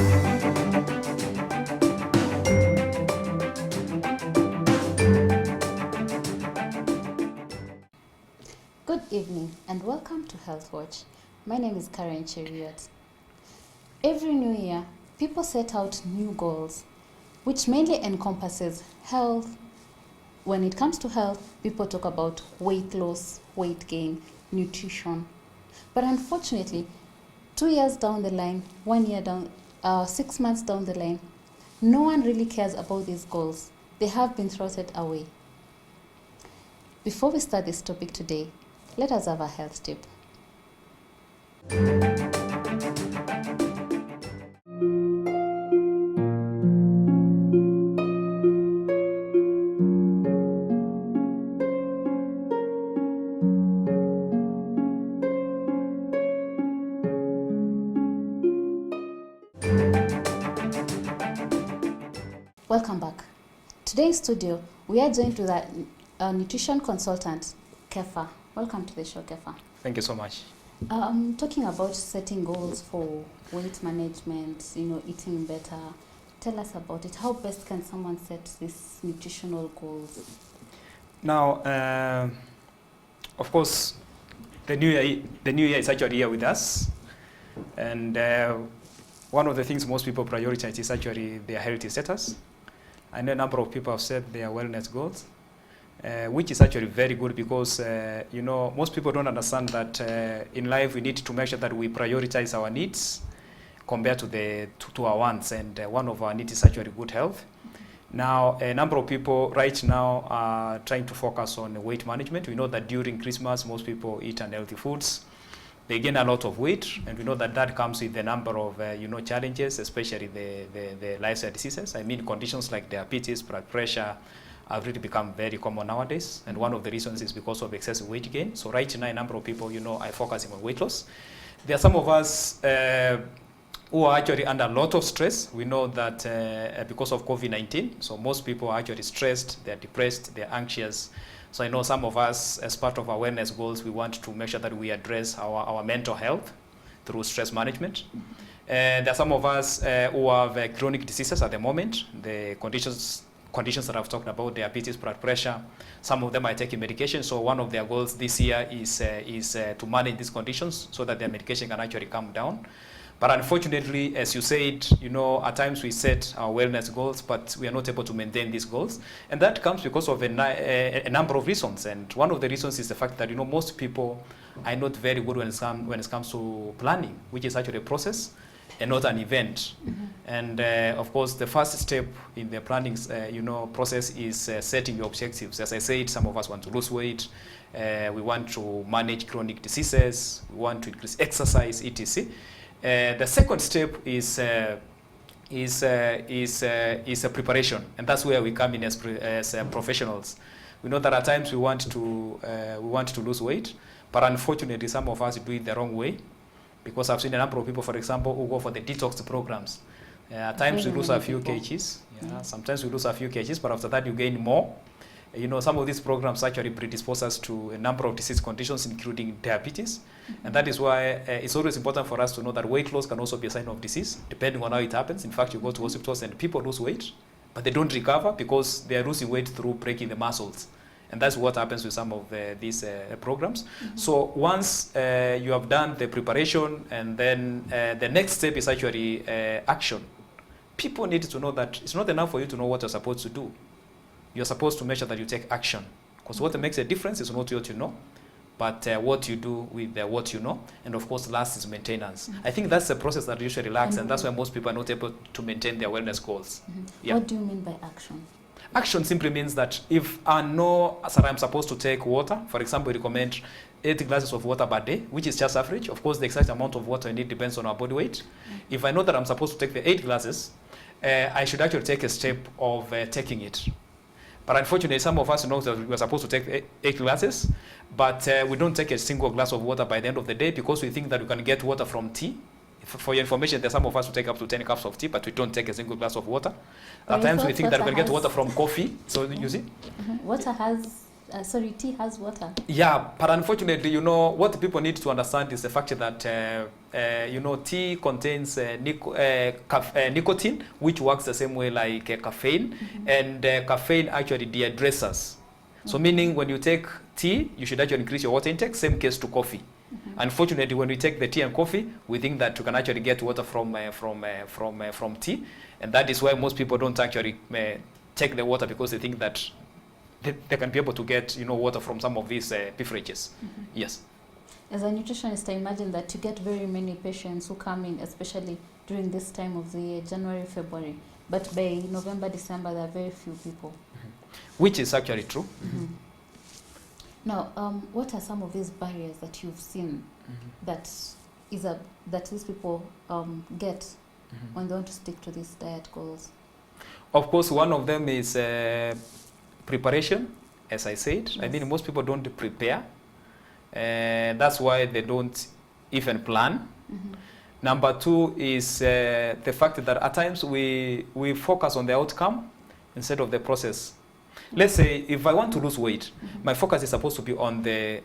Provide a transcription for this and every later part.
Good evening and welcome to Health Watch. My name is Karen Cheriot. Every new year, people set out new goals, which mainly encompasses health. When it comes to health, people talk about weight loss, weight gain, nutrition. But unfortunately, 2 years down the line, 1 year down, 6 months down the line, no one really cares about these goals. They have been throttled away. Before we start this topic today, let us have a health tip. Welcome back. Today in studio, we are joined with a nutrition consultant, Kefa. Welcome to the show, Kefa. Thank you so much. Talking about setting goals for weight management, eating better. Tell us about it. How best can someone set these nutritional goals? Now, of course, the new year is actually here with us, and one of the things most people prioritize is actually their healthy status. I know a number of people have set their wellness goals, which is actually very good because, most people don't understand that in life we need to make sure that we prioritize our needs compared to our wants, and one of our needs is actually good health. Now, a number of people right now are trying to focus on weight management. We know that during Christmas, most people eat unhealthy foods. They gain a lot of weight, and we know that that comes with a number of challenges, especially the lifestyle diseases. I mean, conditions like diabetes, blood pressure have really become very common nowadays, and one of the reasons is because of excessive weight gain. So right now, a number of people, are focusing on weight loss. There are some of us who are actually under a lot of stress. We know that because of COVID-19, so most people are actually stressed, they're depressed, they're anxious. So I know some of us, as part of our wellness goals, we want to make sure that we address our mental health through stress management. There are some of us who have chronic diseases at the moment. The conditions that I've talked about, diabetes, blood pressure, some of them are taking medication. So one of their goals this year is to manage these conditions so that their medication can actually come down. But unfortunately, as you said, at times we set our wellness goals, but we are not able to maintain these goals. And that comes because of a number of reasons. And one of the reasons is the fact that, most people are not very good when it comes to planning, which is actually a process and not an event. Mm-hmm. And of course, the first step in the planning, process is setting your objectives. As I said, some of us want to lose weight. We want to manage chronic diseases. We want to increase exercise, etc. The second step is a preparation, and that's where we come in as professionals. We know that at times we want to lose weight, but unfortunately some of us do it the wrong way, because I've seen a number of people, for example, who go for the detox programs. At times we lose a few kgs. Sometimes we lose a few kgs, but after that you gain more. Some of these programs actually predispose us to a number of disease conditions, including diabetes. Mm-hmm. And that is why it's always important for us to know that weight loss can also be a sign of disease, depending on how it happens. In fact, you go to hospitals and people lose weight, but they don't recover because they are losing weight through breaking the muscles. And that's what happens with some of these programs. Mm-hmm. So once you have done the preparation, and then the next step is actually action. People need to know that it's not enough for you to know what you're supposed to do. You're supposed to make sure that you take action, because what makes a difference is not what you know, but what you do with what you know. And of course, last is maintenance. Mm-hmm. I think that's the process that usually lacks, and that's why most people are not able to maintain their wellness goals. Mm-hmm. Yeah. What do you mean by action? Action simply means that if I know that I'm supposed to take water, for example, we recommend 8 glasses of water per day, which is just average. Of course, the exact amount of water I need depends on our body weight. Mm-hmm. If I know that I'm supposed to take the 8 glasses, I should actually take a step of taking it. But unfortunately, some of us know that we're supposed to take 8 glasses, but we don't take a single glass of water by the end of the day because we think that we can get water from tea. For your information, there's some of us who take up to 10 cups of tea, but we don't take a single glass of water. At times we think that we can get water from coffee. So you see? Mm-hmm. Water has tea has water. Yeah, but unfortunately, what people need to understand is the fact that, tea contains nicotine, which works the same way like caffeine, and caffeine actually dehydrates us. So meaning when you take tea, you should actually increase your water intake, same case to coffee. Unfortunately, when we take the tea and coffee, we think that you can actually get water from tea, and that is why most people don't actually take the water, because they think that they can be able to get water from some of these beverages. Yes. As a nutritionist, I imagine that you get very many patients who come in, especially during this time of the year, January, February. But by November, December, there are very few people. Which is actually true. Now, what are some of these barriers that you've seen that these people get when they want to stick to these diet goals? Of course, one of them is preparation, as I said. Yes. I mean, most people don't prepare. That's why they don't even plan. Number two is the fact that at times we focus on the outcome instead of the process. Let's say if I want to lose weight, my focus is supposed to be on the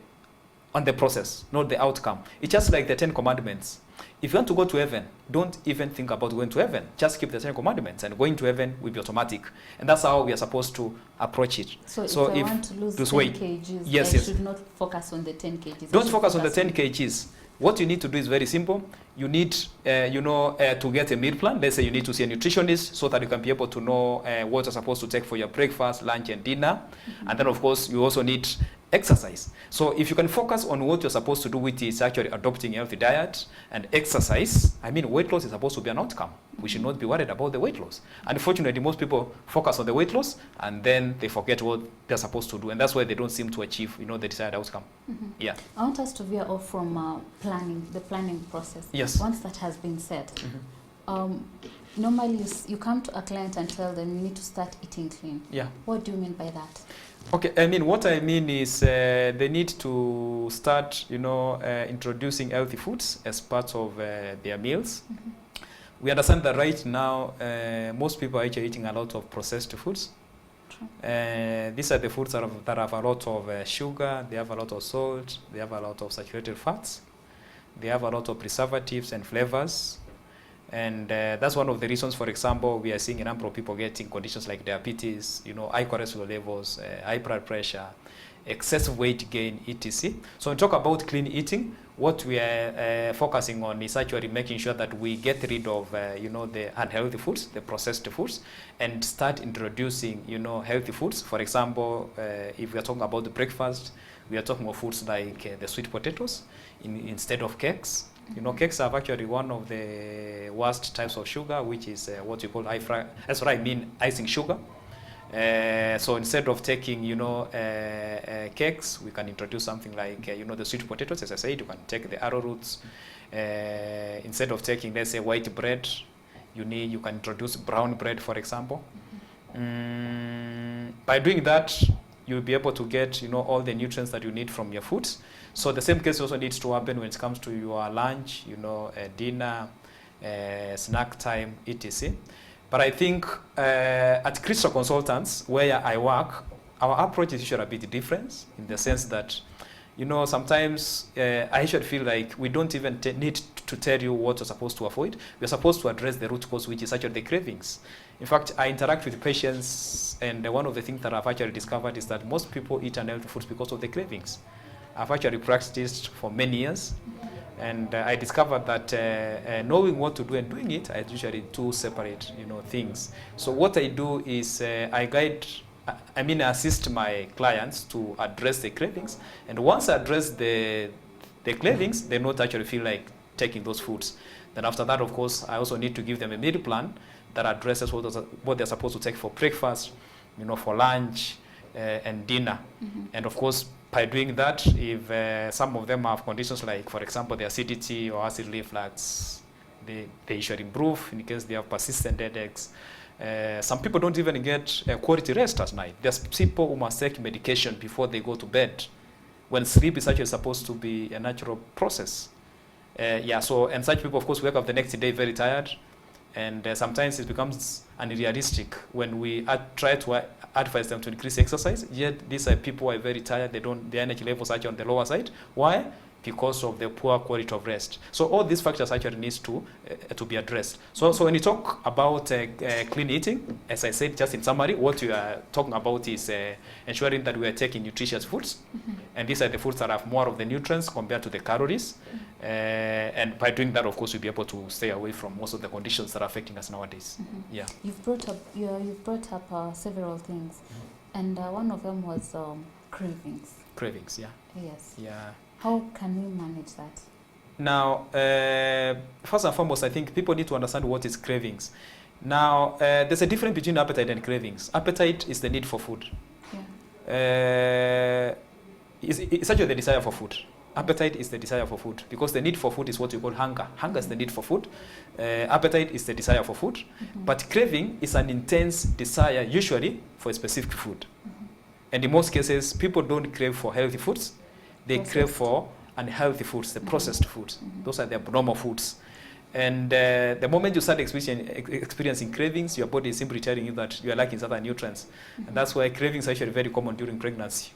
process, not the outcome. It's just like the 10 Commandments. If you want to go to heaven, don't even think about going to heaven. Just keep the 10 Commandments, and going to heaven will be automatic. And that's how we are supposed to approach it. So if I want to lose 10 kgs, yes, I should not focus on the 10 kgs. Don't focus on the 10 kgs. What you need to do is very simple. You need, to get a meal plan. Let's say you need to see a nutritionist so that you can be able to know what you're supposed to take for your breakfast, lunch, and dinner. And then, of course, you also need exercise. So if you can focus on what you're supposed to do, which is actually adopting a healthy diet and exercise, I mean, weight loss is supposed to be an outcome. We should not be worried about the weight loss. Unfortunately, most people focus on the weight loss, and then they forget what they're supposed to do. And that's why they don't seem to achieve, the desired outcome. Yeah. I want us to veer off from the planning process. Yes. Once that has been said, normally you come to a client and tell them you need to start eating clean. Yeah. What do you mean by that? Okay, what I mean is they need to start, introducing healthy foods as part of their meals. We understand that right now, most people are actually eating a lot of processed foods. These are the foods that have a lot of sugar, they have a lot of salt, they have a lot of saturated fats, they have a lot of preservatives and flavors. And that's one of the reasons, for example, we are seeing a number of people getting conditions like diabetes, high cholesterol levels, high blood pressure, excessive weight gain, etc. So when we talk about clean eating, what we are focusing on is actually making sure that we get rid of, the unhealthy foods, the processed foods, and start introducing, healthy foods. For example, if we are talking about the breakfast, we are talking of foods like the sweet potatoes instead of cakes. Cakes are actually one of the worst types of sugar, which is what you call icing sugar. So instead of taking, cakes, we can introduce something like, the sweet potatoes. As I said, you can take the arrowroots. Instead of taking, let's say, white bread, you can introduce brown bread, for example. By doing that, you'll be able to get, all the nutrients that you need from your foods. So the same case also needs to happen when it comes to your lunch, dinner, snack time, etc. But I think at Crystal Consultants, where I work, our approach is usually a bit different in the sense that, sometimes I should feel like we don't even need to tell you what you're supposed to avoid. We're supposed to address the root cause, which is actually the cravings. In fact, I interact with patients, and one of the things that I've actually discovered is that most people eat unhealthy foods because of the cravings. I've actually practiced for many years, and I discovered that knowing what to do and doing it are usually two separate, things. So what I do is I assist my clients to address the cravings, and once I address the cravings, they not actually feel like taking those foods. Then after that, of course, I also need to give them a meal plan that addresses what they're supposed to take for breakfast, for lunch, and dinner. And of course, by doing that, if some of them have conditions like, for example, the acidity or acid reflux, they should improve in case they have persistent headaches. Some people don't even get quality rest at night. There's people who must take medication before they go to bed, when sleep is actually supposed to be a natural process. And such people, of course, wake up the next day very tired, and sometimes it becomes unrealistic when we try to advise them to increase exercise. Yet these are people who are very tired. Their energy levels are actually on the lower side. Why? Because of the poor quality of rest. So all these factors actually needs to be addressed. So when you talk about clean eating, as I said, just in summary, what we are talking about is ensuring that we are taking nutritious foods, and these are the foods that have more of the nutrients compared to the calories. And by doing that, of course, we'll be able to stay away from most of the conditions that are affecting us nowadays. Yeah. You've brought up several things, and one of them was cravings. Cravings, yeah. Yes. Yeah. How can we manage that? Now, first and foremost, I think people need to understand what is cravings. Now, there's a difference between appetite and cravings. Appetite is the need for food. Yeah. It's actually the desire for food. Appetite is the desire for food, because the need for food is what we call hunger. Hunger is the need for food. Appetite is the desire for food. But craving is an intense desire, usually for a specific food. And in most cases, people don't crave for healthy foods. They crave for unhealthy foods, the processed foods. Those are the abnormal foods. And the moment you start experiencing cravings, your body is simply telling you that you are lacking certain nutrients. And that's why cravings are actually very common during pregnancy.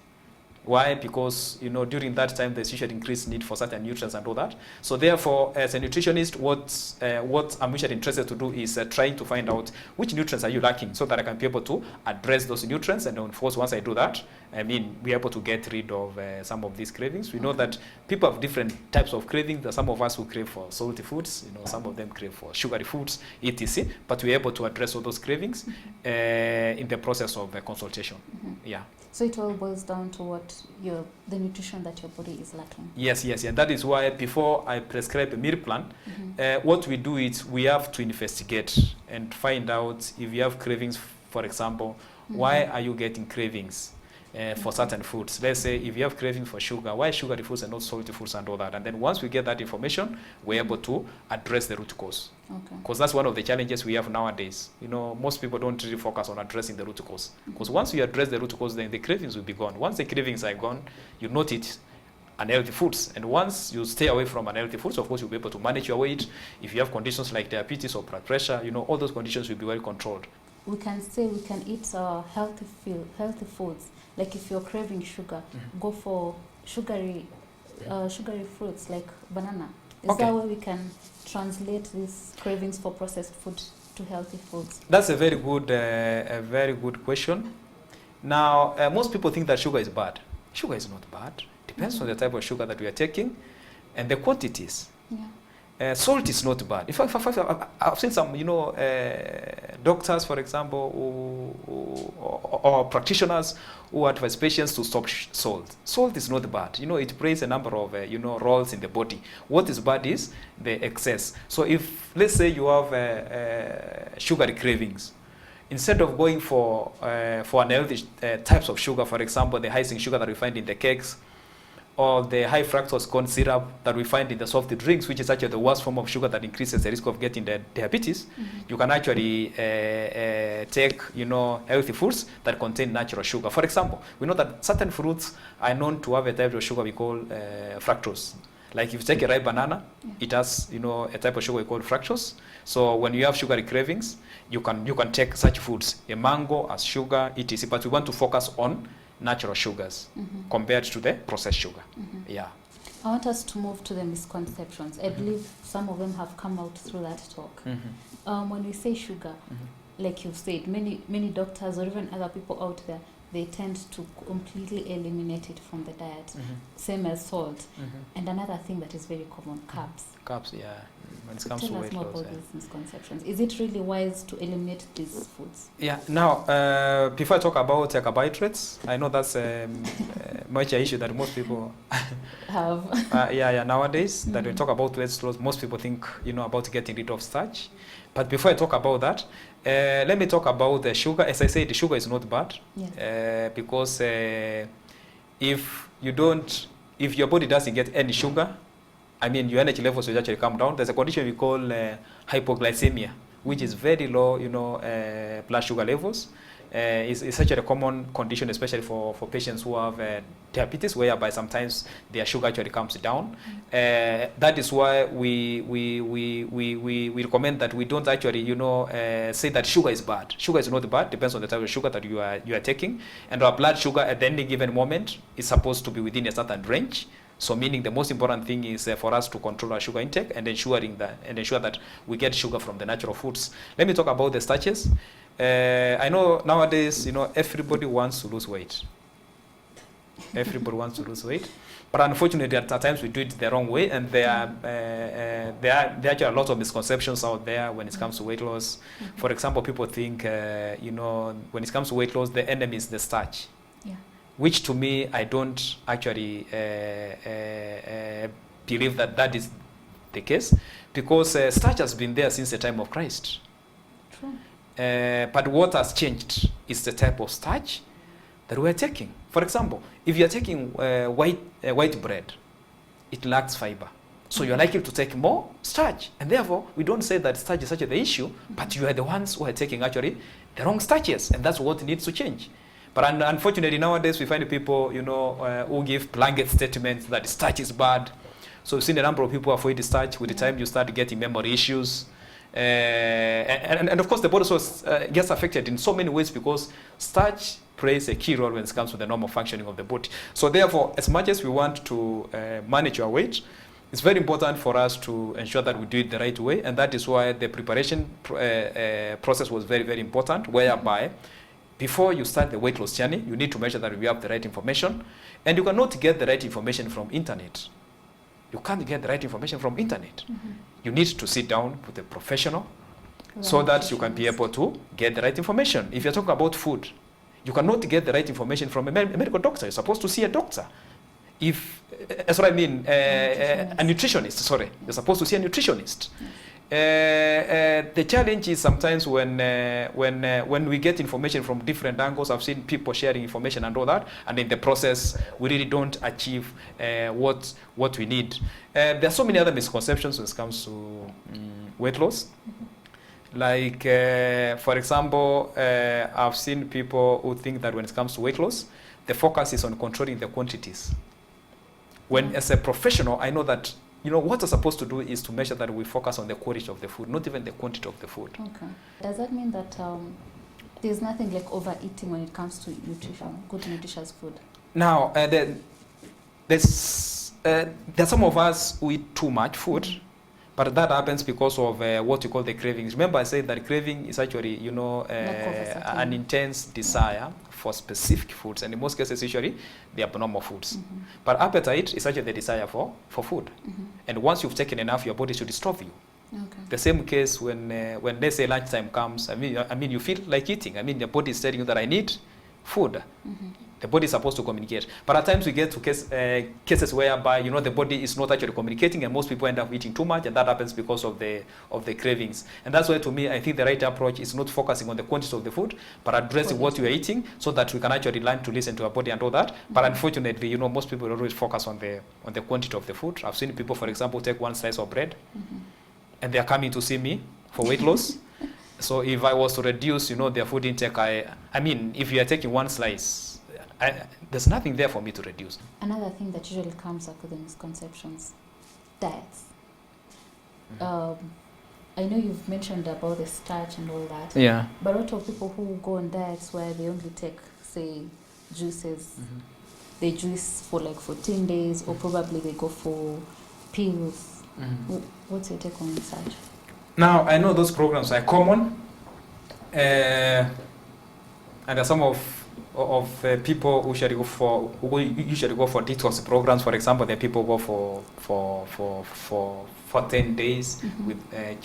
Why? Because, during that time, there's usually increased need for certain nutrients and all that. So therefore, as a nutritionist, what I'm usually interested to do is trying to find out which nutrients are you lacking, so that I can be able to address those nutrients. And of course, once I do that, we're able to get rid of some of these cravings. We know that people have different types of cravings. There are some of us who crave for salty foods, some of them crave for sugary foods, etc. But we're able to address all those cravings in the process of consultation. Yeah. So it all boils down to what the nutrition that your body is lacking. Yes. And that is why before I prescribe a meal plan, what we do is we have to investigate and find out if you have cravings, for example, why are you getting cravings for certain foods? Let's say if you have cravings for sugar, why sugary foods and not salty foods and all that? And then once we get that information, we're able to address the root cause. Because that's one of the challenges we have nowadays. Most people don't really focus on addressing the root cause. Because once you address the root cause, then the cravings will be gone. Once the cravings are gone, you not eat unhealthy foods. And once you stay away from unhealthy foods, of course, you'll be able to manage your weight. If you have conditions like diabetes or blood pressure, all those conditions will be well controlled. We can say we can eat healthy foods. Like if you're craving sugar, go for sugary fruits like banana. Is that way we can translate these cravings for processed food to healthy foods? That's a very good question. Now, most people think that sugar is bad. Sugar is not bad. Depends on the type of sugar that we are taking and the quantities. Yeah. Salt is not bad. In fact, I've seen some, doctors, for example, or practitioners who advise patients to stop salt. Salt is not bad. It plays a number of, roles in the body. What is bad is the excess. So if, let's say you have sugary cravings, instead of going for unhealthy types of sugar, for example, the high-zinc sugar that we find in the cakes, or the high fructose corn syrup that we find in the soft drinks, which is actually the worst form of sugar that increases the risk of getting the diabetes, you can actually take, healthy foods that contain natural sugar. For example, we know that certain fruits are known to have a type of sugar we call fructose. Like if you take a ripe banana, it has, a type of sugar we call fructose. So when you have sugary cravings, you can take such foods, a mango as sugar, etc. But we want to focus on natural sugars compared to the processed sugar. Yeah. I want us to move to the misconceptions. I believe some of them have come out through that talk. When we say sugar, like you've said, many doctors or even other people out there, they tend to completely eliminate it from the diet, same as salt. And another thing that is very common, carbs. Carbs, yeah. When it comes Tell to us weight more loss. about these misconceptions. Is it really wise to eliminate these foods? Yeah. Now, before I talk about carbohydrates, I know that's much an issue that most people Have. Nowadays, that we talk about weight loss, most people think, about getting rid of starch. But before I talk about that, let me talk about the sugar. As I said, the sugar is not bad. Yes. Because if your body doesn't get any sugar, your energy levels will actually come down. There's a condition we call hypoglycemia, which is very low, blood sugar levels. is such a common condition, especially for patients who have diabetes, whereby sometimes their sugar actually comes down. That is why we recommend that we don't actually, say that sugar is bad. Sugar is not bad, depends on the type of sugar that you are taking. And our blood sugar at any given moment is supposed to be within a certain range. So meaning the most important thing is for us to control our sugar intake and ensure that we get sugar from the natural foods. Let me talk about the starches. I know nowadays, everybody wants to lose weight. Everybody wants to lose weight. But unfortunately, at times we do it the wrong way, and there are actually a lot of misconceptions out there when it comes to weight loss. For example, people think, when it comes to weight loss, the enemy is the starch. Yeah. Which to me, I don't actually believe that is the case, because starch has been there since the time of Christ. True. But what has changed is the type of starch that we are taking. For example, if you are taking white bread, it lacks fiber. So you are likely to take more starch. And therefore, we don't say that starch is such the issue, but you are the ones who are taking actually the wrong starches. And that's what needs to change. But unfortunately, nowadays, we find people, who give blanket statements that starch is bad. So we've seen a number of people avoid starch. With the time, you start getting memory issues. And of course, the body also gets affected in so many ways, because starch plays a key role when it comes to the normal functioning of the body. So therefore, as much as we want to manage our weight, it's very important for us to ensure that we do it the right way. And that is why the preparation process was very, very important, whereby before you start the weight loss journey, you need to make sure that you have the right information. And you cannot get the right information from internet. You can't get the right information from internet. You need to sit down with a professional so that you can be able to get the right information. If you're talking about food, you cannot get the right information from a medical doctor. You're supposed to see a doctor. That's what I mean, a nutritionist, sorry. You're supposed to see a nutritionist. The challenge is sometimes when we get information from different angles. I've seen people sharing information and all that, and in the process, we really don't achieve what we need. There are so many other misconceptions when it comes to weight loss. Like, for example, I've seen people who think that when it comes to weight loss, the focus is on controlling the quantities. When, as a professional, I know that what we're supposed to do is to measure that we focus on the quality of the food, not even the quantity of the food. Okay. Does that mean that there's nothing like overeating when it comes to nutrition, good nutritious food? Now, there's some of us who eat too much food, but that happens because of what you call the cravings. Remember, I said that craving is actually, an intense desire for specific foods, and in most cases, usually, the abnormal foods. But appetite is actually the desire for food. And once you've taken enough, your body should stop you. Okay. The same case when let's say lunchtime comes, I mean, you feel like eating. I mean, your body is telling you that I need food. The body is supposed to communicate. But at times we get to cases whereby, the body is not actually communicating, and most people end up eating too much, and that happens because of the cravings. And that's why, to me, I think the right approach is not focusing on the quantity of the food, but addressing what you are eating, so that we can actually learn to listen to our body and all that. But unfortunately, most people always focus on the quantity of the food. I've seen people, for example, take one slice of bread, and they are coming to see me for weight loss. So if I was to reduce, their food intake, I mean, if you are taking one slice, there's nothing there for me to reduce. Another thing that usually comes up with the misconceptions, diets. I know you've mentioned about the starch and all that. Yeah. But a lot of people who go on diets where they only take, say, juices, they juice for like 14 days, or probably they go for pills. What's your take on such? Now, I know those programs are common, and there are some of people who usually go for detox programs. For example, there are people who go for 10 days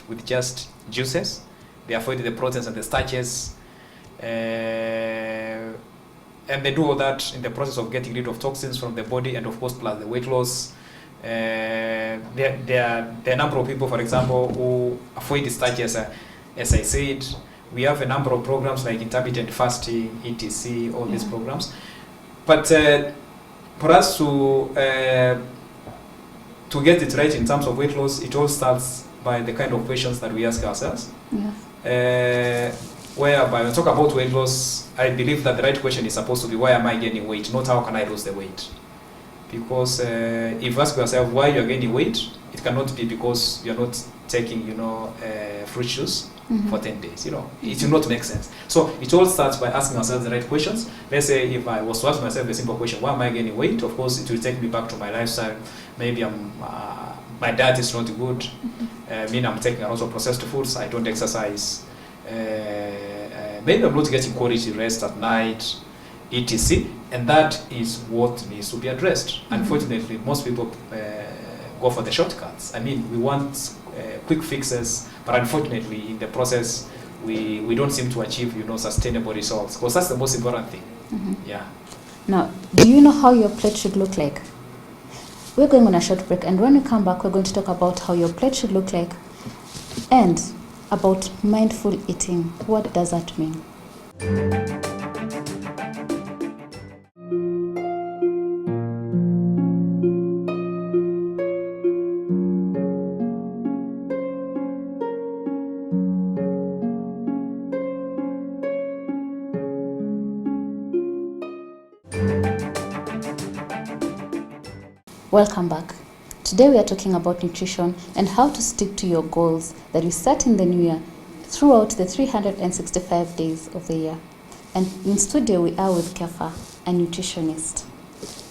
with just juices. They avoid the proteins and the starches, and they do all that in the process of getting rid of toxins from the body, and of course plus the weight loss. There are a number of people, for example, who avoid the starches. As I said, we have a number of programs like intermittent fasting, ETC, all these programs. But for us to get it right in terms of weight loss, it all starts by the kind of questions that we ask ourselves. Yes. whereby when I talk about weight loss, I believe that the right question is supposed to be why am I gaining weight, not how can I lose the weight. Because if you ask yourself why you're gaining weight, it cannot be because you're not taking, fruit juice for 10 days. It will not make sense. So it all starts by asking ourselves the right questions. Let's say if I was to ask myself a simple question, why am I gaining weight? Of course, it will take me back to my lifestyle. Maybe my diet is not good. I'm taking a lot of processed foods. I don't exercise. Maybe I'm not getting quality rest at night, etc. And that is what needs to be addressed. Unfortunately, most people go for the shortcuts. We want quick fixes, but unfortunately, in the process, we don't seem to achieve, sustainable results. Because that's the most important thing. Yeah. Now, do you know how your plate should look like? We're going on a short break, and when we come back, we're going to talk about how your plate should look like and about mindful eating. What does that mean? Welcome back. Today we are talking about nutrition and how to stick to your goals that you set in the new year throughout the 365 days of the year. And in studio we are with Kefa, a nutritionist.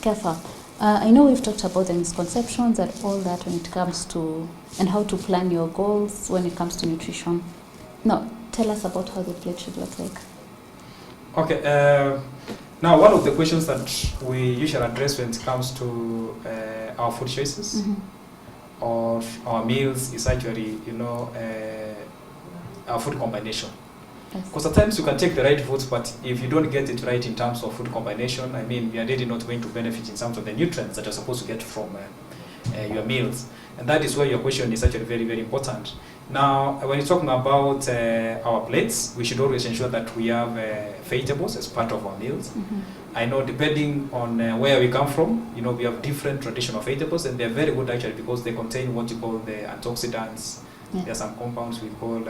Kefa, I know we've talked about the misconceptions and all that when it comes to, and how to plan your goals when it comes to nutrition. Now, tell us about how the plate should look like. Okay. Now, one of the questions that we usually address when it comes to our food choices or our meals is actually, our food combination. Because at times you can take the right foods, but if you don't get it right in terms of food combination, we are really not going to benefit in terms of the nutrients that you're supposed to get from your meals. And that is where your question is actually very, very important. Now, when you're talking about our plates, we should always ensure that we have vegetables as part of our meals. I know depending on where we come from, we have different traditional vegetables, and they're very good actually because they contain what you call the antioxidants. There are some compounds we call,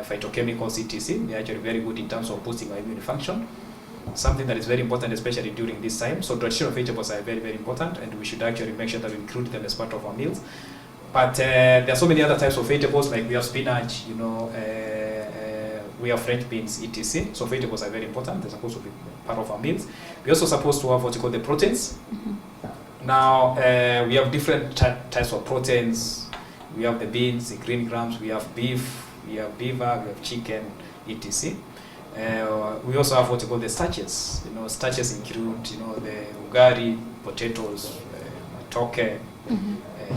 phytochemicals, etc. They're actually very good in terms of boosting our immune function. Something that is very important, especially during this time. So traditional vegetables are very, very important, and we should actually make sure that we include them as part of our meals. But there are so many other types of vegetables, like we have spinach, we have French beans, etc. So vegetables are very important. They're supposed to be part of our meals. We're also supposed to have what you call the proteins. Now, we have different types of proteins. We have the beans, the green grams, we have beef, we have beaver, we have chicken, etc. We also have what you call the starches. Starches include, the ugali, potatoes, matoke,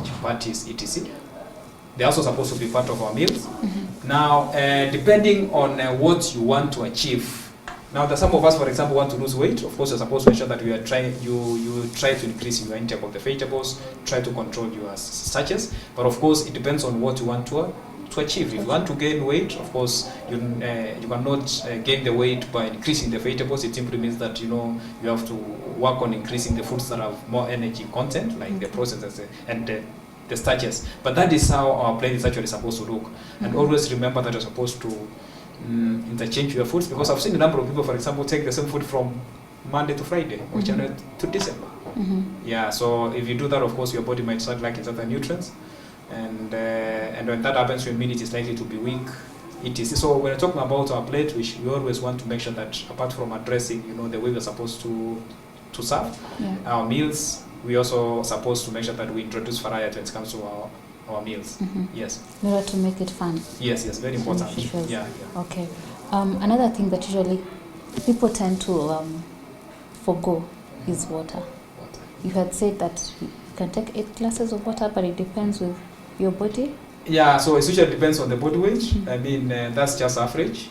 chapatis, etc. They're also supposed to be part of our meals. Now, depending on what you want to achieve. Now, some of us, for example, want to lose weight. Of course, you're supposed to ensure that you try to increase your intake of the vegetables, try to control your starches. But of course, it depends on what you want to achieve. If you want to gain weight, of course, you cannot gain the weight by increasing the vegetables. It simply means that you have to work on increasing the foods that have more energy content, like the proteins and the starches. But that is how our plate is actually supposed to look. And always remember that you're supposed to interchange your foods, because I've seen a number of people, for example, take the same food from Monday to Friday or January to December. Yeah, so if you do that, of course, your body might start lacking certain nutrients, and when that happens, your immunity is likely to be weak. So when we're talking about our plate, we always want to make sure that apart from addressing, the way we're supposed to serve our meals, we also supposed to make sure that we introduce variety when it comes to our meals. Yes. In order to make it fun. Yes, very important. Yeah. Okay. Another thing that usually people tend to forgo is water. You had said that you can take 8 glasses of water, but it depends with your body. Yeah, so it usually depends on the body weight. That's just average.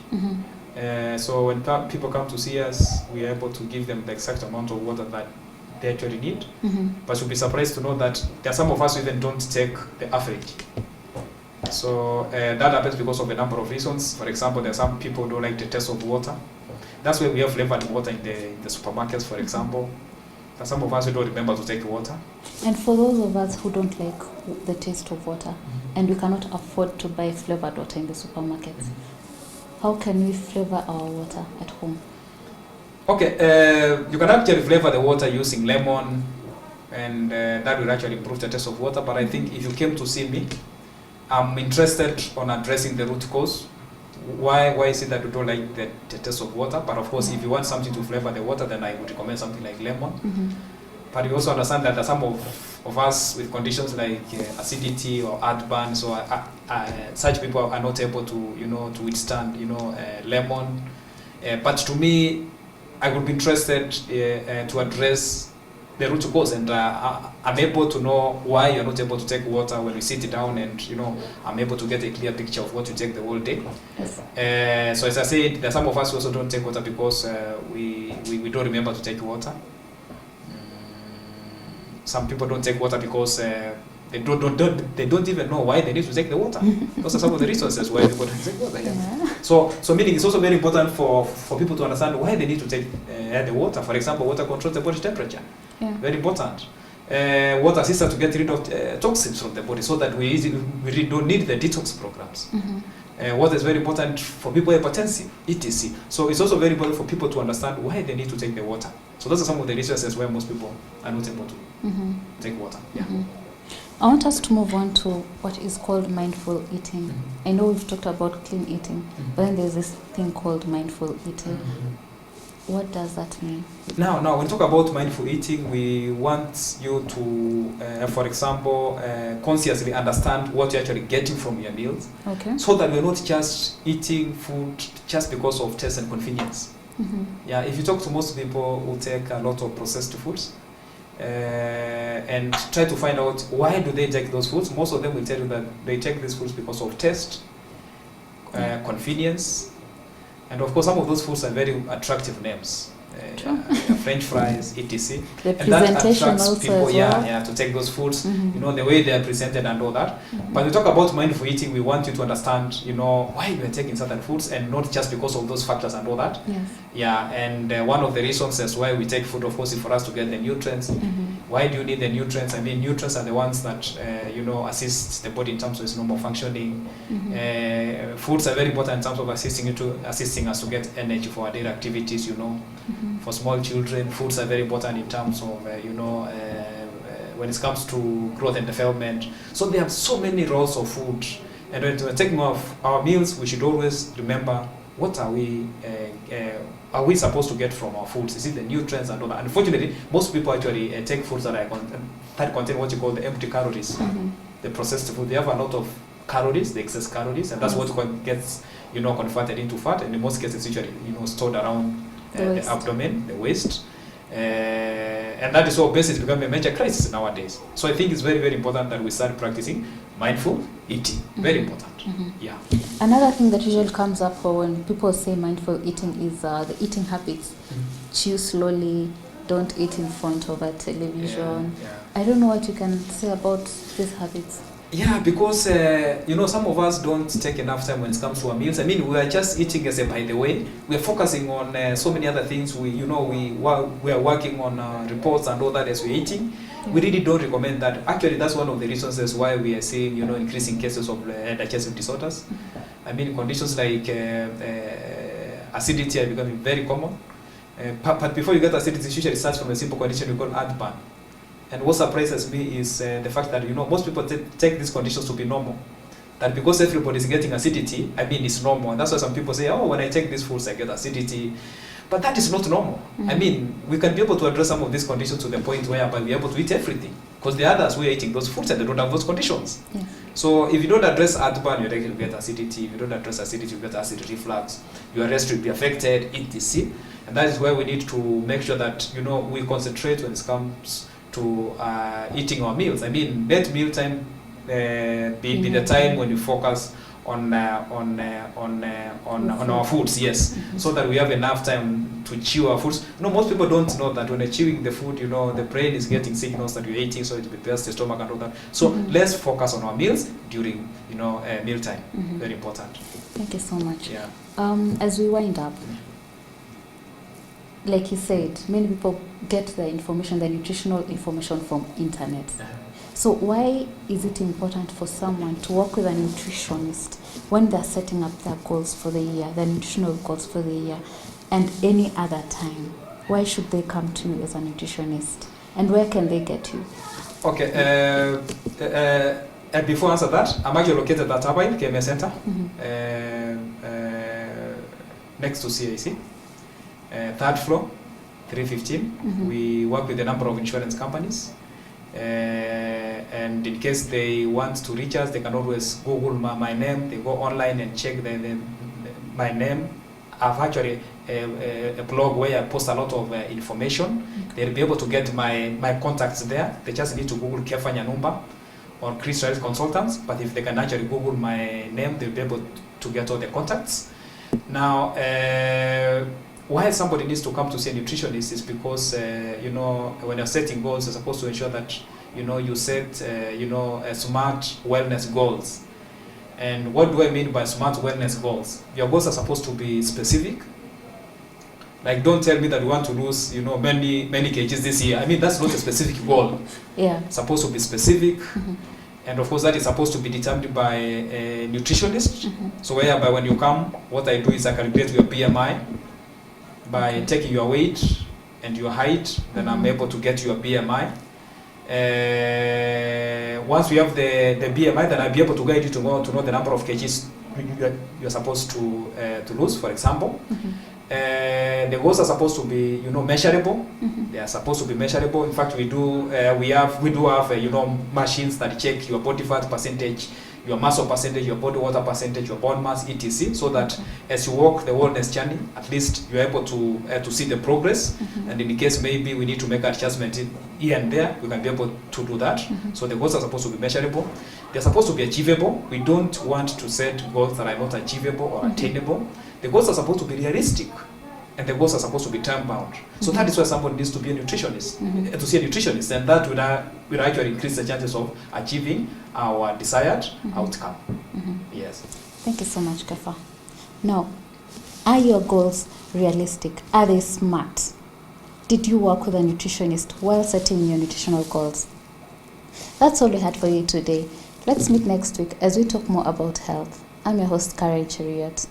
So when people come to see us, we are able to give them the exact amount of water that they actually need. But you'll be surprised to know that there are some of us who even don't take the average. So that happens because of a number of reasons. For example, there are some people who don't like the taste of water. That's why we have flavored water in the supermarkets, for example. There are some of us who don't remember to take water. And for those of us who don't like the taste of water, and we cannot afford to buy flavored water in the supermarkets, how can we flavor our water at home? Okay, you can actually flavor the water using lemon, and that will actually improve the taste of water. But I think if you came to see me, I'm interested on addressing the root cause. Why is it that you don't like the taste of water? But of course, if you want something to flavor the water, then I would recommend something like lemon. Mm-hmm. But you also understand that there are some of us with conditions like acidity or heartburn, so such people are not able to, to withstand, lemon. But to me, I would be interested to address the root cause, and I'm able to know why you're not able to take water when we sit down, and I'm able to get a clear picture of what you take the whole day. Yes. So as I said, there are some of us who also don't take water because we don't remember to take water. Some people don't take water because they don't even know why they need to take the water. Those are some of the reasons why people don't take water. Yeah. Yeah. So meaning it's also very important for people to understand why they need to take the water. For example, water controls the body temperature. Yeah. Very important. Water assists us to get rid of toxins from the body, so that we really don't need the detox programs. Mm-hmm. Water is very important for people hypertensive, etc. So it's also very important for people to understand why they need to take the water. So those are some of the reasons why most people are not able to take water. Yeah. Mm-hmm. I want us to move on to what is called mindful eating. Mm-hmm. I know we've talked about clean eating, but then there's this thing called mindful eating. What does that mean? Now, when we talk about mindful eating, we want you to, for example, consciously understand what you're actually getting from your meals, Okay. so that we're not just eating food just because of taste and convenience. Mm-hmm. Yeah, if you talk to most people who take a lot of processed foods, and try to find out why do they take those foods, most of them will tell you that they take these foods because of taste, convenience, and of course some of those foods are very attractive names. True. French fries, etc. The And that presentation attracts also people, as well. to take those foods, Mm-hmm. the way they are presented and all that. Mm-hmm. But we talk about mindful eating, we want you to understand, why you are taking certain foods, and not just because of those factors and all that. Yes. Yeah, and one of the reasons as why we take food, of course, is for us to get the nutrients. Mm-hmm. Why do you need the nutrients? I mean, nutrients are the ones that, assist the body in terms of its normal functioning. Mm-hmm. Foods are very important in terms of assisting us to get energy for our daily activities, Mm-hmm. For small children, foods are very important in terms of, when it comes to growth and development. So there are so many roles of food. And when we're taking off our meals, we should always remember, what are we supposed to get from our foods? Is it the nutrients and all that? Unfortunately, most people actually take foods that contain what you call the empty calories, Mm-hmm. the processed food. They have a lot of calories, the excess calories, and that's what gets, converted into fat. And in most cases, usually, stored around the abdomen, the waist. And that is what basically become a major crisis nowadays. So I think it's very, very important that we start practicing mindful eating. Very important. Mm-hmm. Yeah. Another thing that usually comes up for when people say mindful eating is the eating habits. Chew slowly, don't eat in front of a television. Yeah. I don't know what you can say about these habits. Yeah, because some of us don't take enough time when it comes to our meals. I mean, we are just eating as a by the way. We are focusing on so many other things. We are working on reports and all that as we're eating. Yeah. We really don't recommend that. Actually, that's one of the reasons as why we are seeing increasing cases of digestive disorders. I mean, conditions like acidity are becoming very common. But before you get acidity, it usually starts from a simple condition we call heartburn. And what surprises me is the fact that most people take these conditions to be normal. That because everybody is getting acidity, I mean it's normal. And that's why some people say, oh, when I take these foods, I get acidity. But that is not normal. Mm-hmm. I mean, we can be able to address some of these conditions to the point where we're able to eat everything. Because the others who are eating those foods and they don't have those conditions. Yes. So if you don't address heartburn, you're likely to get acidity. If you don't address acidity, you get acid reflux. Your rest will be affected, etc. And that is why we need to make sure that we concentrate when it comes to eating our meals. I mean, let mealtime be the time when you focus on our foods, yes, so that we have enough time to chew our foods. Most people don't know that when you're chewing the food, the brain is getting signals that you're eating, so it prepares the stomach and all that. So let's focus on our meals during mealtime. Very important. Thank you so much. Yeah. As we wind up, like you said, many people get the nutritional information from internet. So why is it important for someone to work with a nutritionist when they're setting up their goals for the year, their nutritional goals for the year, and any other time? Why should they come to you as a nutritionist? And where can they get you? Okay, and before I answer that, I'm actually located at Turbine KMS Center, next to CIC, third floor, 315. We work with a number of insurance companies. And in case they want to reach us, they can always Google my name. They go online and check my name. I've actually a blog where I post a lot of information. They'll be able to get my contacts there. They just need to Google Kefa Nyanumba or Chris Rice Consultants. But if they can actually Google my name, they'll be able to get all the contacts. Now, why somebody needs to come to see a nutritionist is because, you know, when you're setting goals, you're supposed to ensure that, you know, you set, smart wellness goals. And what do I mean by smart wellness goals? Your goals are supposed to be specific. Like, don't tell me that you want to lose, you know, many kgs this year. I mean, that's not a specific goal. Yeah. It's supposed to be specific. And of course, that is supposed to be determined by a nutritionist. So whereby when you come, what I do is I calculate your BMI by taking your weight and your height, then I'm able to get your BMI. Once we have the BMI, then I'll be able to guide you to know the number of kgs you're supposed to lose, for example. The goals are supposed to be, you know, measurable. They are supposed to be measurable. In fact, we do have you know, machines that check your body fat percentage, your muscle percentage, your body water percentage, your bone mass, etc. So that as you walk the wellness journey, at least you're able to see the progress. And in case maybe we need to make adjustment here and there, we can be able to do that. So the goals are supposed to be measurable. They're supposed to be achievable. We don't want to set goals that are not achievable or attainable. The goals are supposed to be realistic. And the goals are supposed to be time-bound. So that is why somebody needs to be a nutritionist, to see a nutritionist, and that will actually increase the chances of achieving our desired outcome. Yes. Thank you so much, Kefa. Now, are your goals realistic? Are they smart? Did you work with a nutritionist while setting your nutritional goals? That's all we had for you today. Let's meet next week as we talk more about health. I'm your host, Karen Cheriot.